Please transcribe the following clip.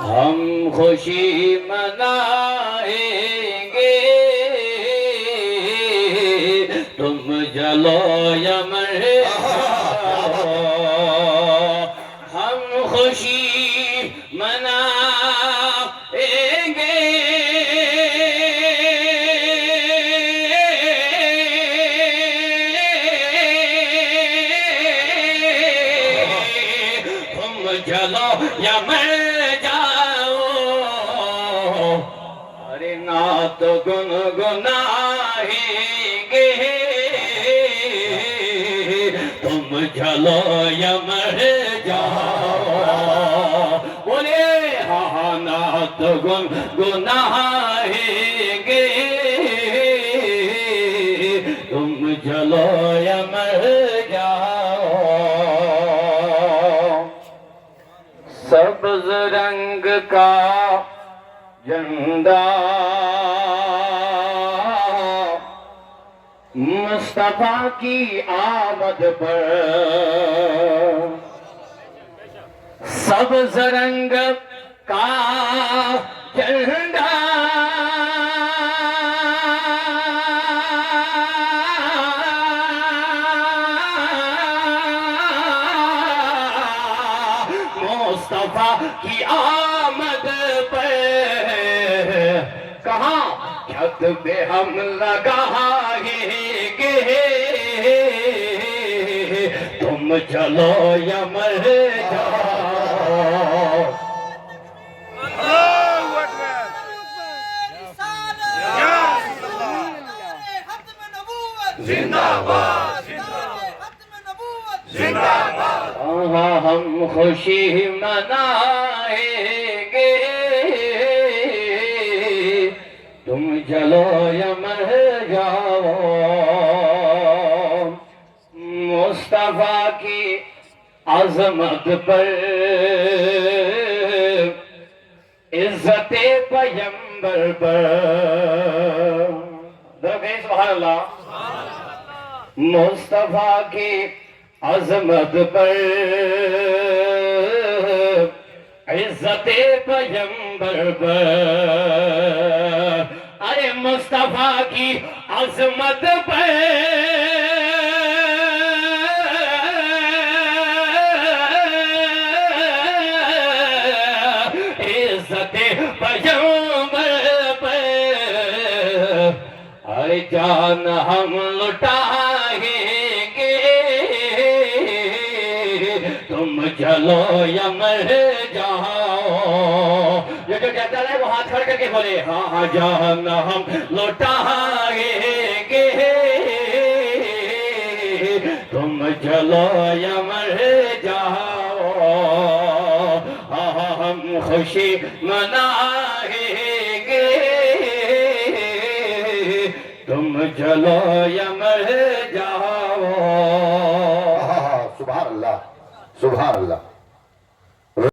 ہم خوشی منائیں گے تم جلو یا مر جاؤ ہم خوشی منائیں گے تم جلو یا مر نعت گنگنائیں گے تم جلو یا مر جاؤ بولے ہاں نعت گنگنائیں گے تم جلو یا مر جاؤ سبز رنگ کا جھنڈا مصطفیٰ کی آمد پر سبز رنگ کا جھنڈا مصطفیٰ کی آمد پر کہاں چھت پہ ہم لگائیں گے تم چلو یا مر جاؤ زندہ باد زندہ باد ہم خوشی منائیں گے تم چلو یا مر جاؤ مصطفیٰ کی عظمت پر عزت پیغمبر پر سبحان اللہ مصطفیٰ کی عظمت پر عزت پیغمبر پر ارے مصطفیٰ کی عظمت پر عزت پیغمبر پر ارے جان ہم لٹائیں گے تم چلو یا مر جاؤ جو کہتا ہے وہ ہاتھ کھڑ کر کے بولے ہاں جان ہم لوٹائیں گے تم چلو یا مر جاؤ ہم خوشی منائیں گے تم چلو یا مر جاؤ سبحان اللہ سبحان اللہ